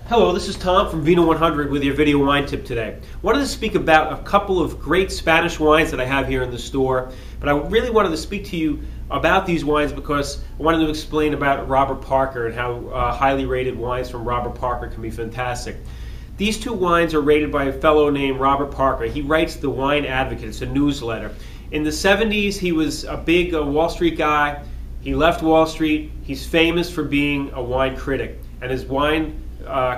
Hello, this is Tom from Vino 100 with your video wine tip today. I wanted to speak about a couple of great Spanish wines that I have here in the store, but I really wanted to speak to you about these wines because I wanted to explain about Robert Parker and how highly rated wines from Robert Parker can be fantastic. These two wines are rated by a fellow named Robert Parker. He writes The Wine Advocate. It's a newsletter. In the 70s, he was a big Wall Street guy. He left Wall Street. He's famous for being a wine critic, and his wine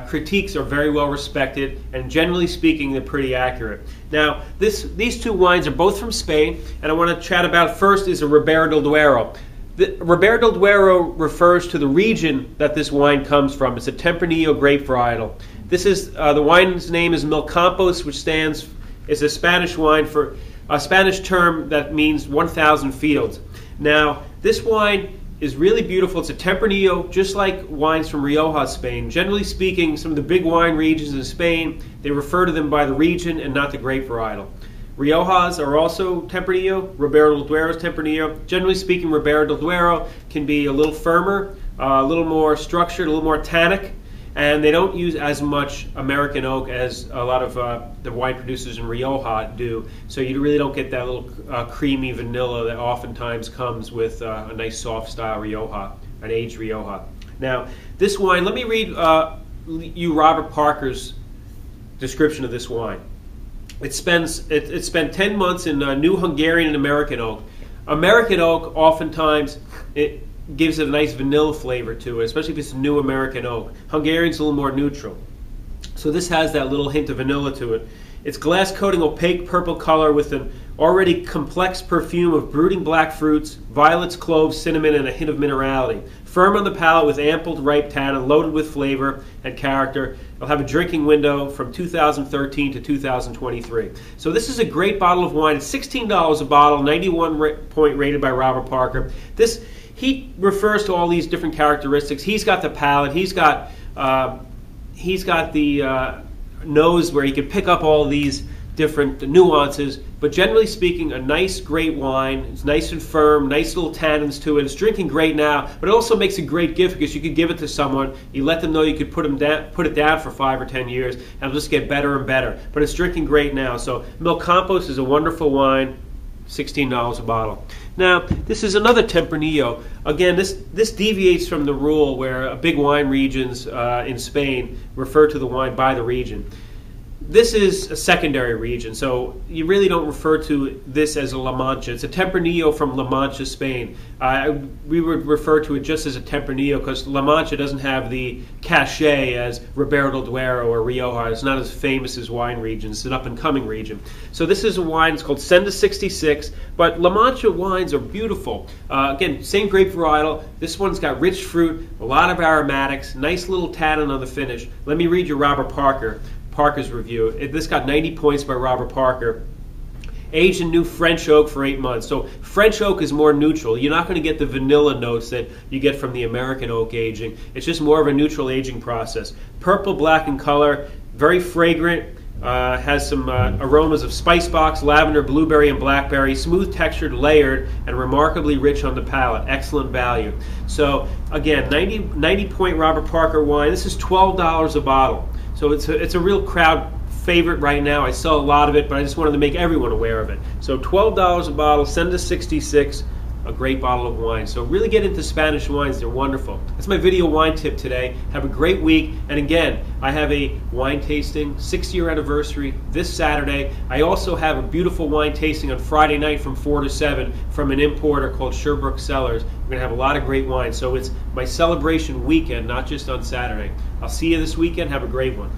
critiques are very well respected, and generally speaking, they're pretty accurate. Now, these two wines are both from Spain, and I want to chat about first is a Ribera del Duero. The Ribera del Duero refers to the region that this wine comes from. It's a Tempranillo grape varietal. This is the wine's name is Mil Campos, which is a Spanish wine for a Spanish term that means 1,000 fields. Now, this wine is really beautiful. It's a Tempranillo, just like wines from Rioja, Spain. Generally speaking, some of the big wine regions in Spain, they refer to them by the region and not the grape varietal. Riojas are also Tempranillo. Ribera del Duero is Tempranillo. Generally speaking, Ribera del Duero can be a little firmer, a little more structured, a little more tannic, and they don't use as much American oak as a lot of the wine producers in Rioja do. So you really don't get that little creamy vanilla that oftentimes comes with a nice soft style Rioja, an aged Rioja. Now, this wine, let me read you Robert Parker's description of this wine. It spent 10 months in new Hungarian and American oak. American oak, oftentimes, it gives it a nice vanilla flavor to it, especially if it's a new American oak. Hungarian's a little more neutral. So this has that little hint of vanilla to it. It's glass coating opaque purple color with an already complex perfume of brooding black fruits, violets, cloves, cinnamon, and a hint of minerality. Firm on the palate with ample ripe tannin, loaded with flavor and character. It'll have a drinking window from 2013 to 2023. So this is a great bottle of wine. It's $16 a bottle, 91 point rated by Robert Parker. He refers to all these different characteristics. He's got the palate. He's got the nose where he can pick up all these different nuances. But generally speaking, a nice, great wine. It's nice and firm, nice little tannins to it. It's drinking great now, but it also makes a great gift because you could give it to someone. You let them know you could put it down for 5 or 10 years, and it'll just get better and better. But it's drinking great now. So Mil Campos is a wonderful wine. $16 a bottle. Now, this is another Tempranillo. Again, this deviates from the rule where big wine regions in Spain refer to the wine by the region. This is a secondary region, so you really don't refer to this as a La Mancha. It's a Tempranillo from La Mancha, Spain. We would refer to it just as a Tempranillo because La Mancha doesn't have the cachet as Ribera del Duero or Rioja. It's not as famous as wine regions. It's an up-and-coming region. So this is a wine. It's called Senda 66, but La Mancha wines are beautiful. Again, same grape varietal. This one's got rich fruit, a lot of aromatics, nice little tannin on the finish. Let me read you Robert Parker's review. This got 90 points by Robert Parker. Aged in new French oak for 8 months. So French oak is more neutral. You're not going to get the vanilla notes that you get from the American oak aging. It's just more of a neutral aging process. Purple black in color, very fragrant. Has some aromas of spice box, lavender, blueberry, and blackberry. Smooth textured, layered, and remarkably rich on the palate. Excellent value. So again, 90 point Robert Parker wine. This is $12 a bottle. So it's a real crowd favorite right now. I sell a lot of it, but I just wanted to make everyone aware of it. So $12 a bottle, Senda 66, a great bottle of wine. So really get into Spanish wines. They're wonderful. That's my video wine tip today. Have a great week. And again, I have a wine tasting, 6-year anniversary this Saturday. I also have a beautiful wine tasting on Friday night from 4 to 7 from an importer called Sherbrooke Cellars. We're going to have a lot of great wine. So it's my celebration weekend, not just on Saturday. I'll see you this weekend. Have a great one.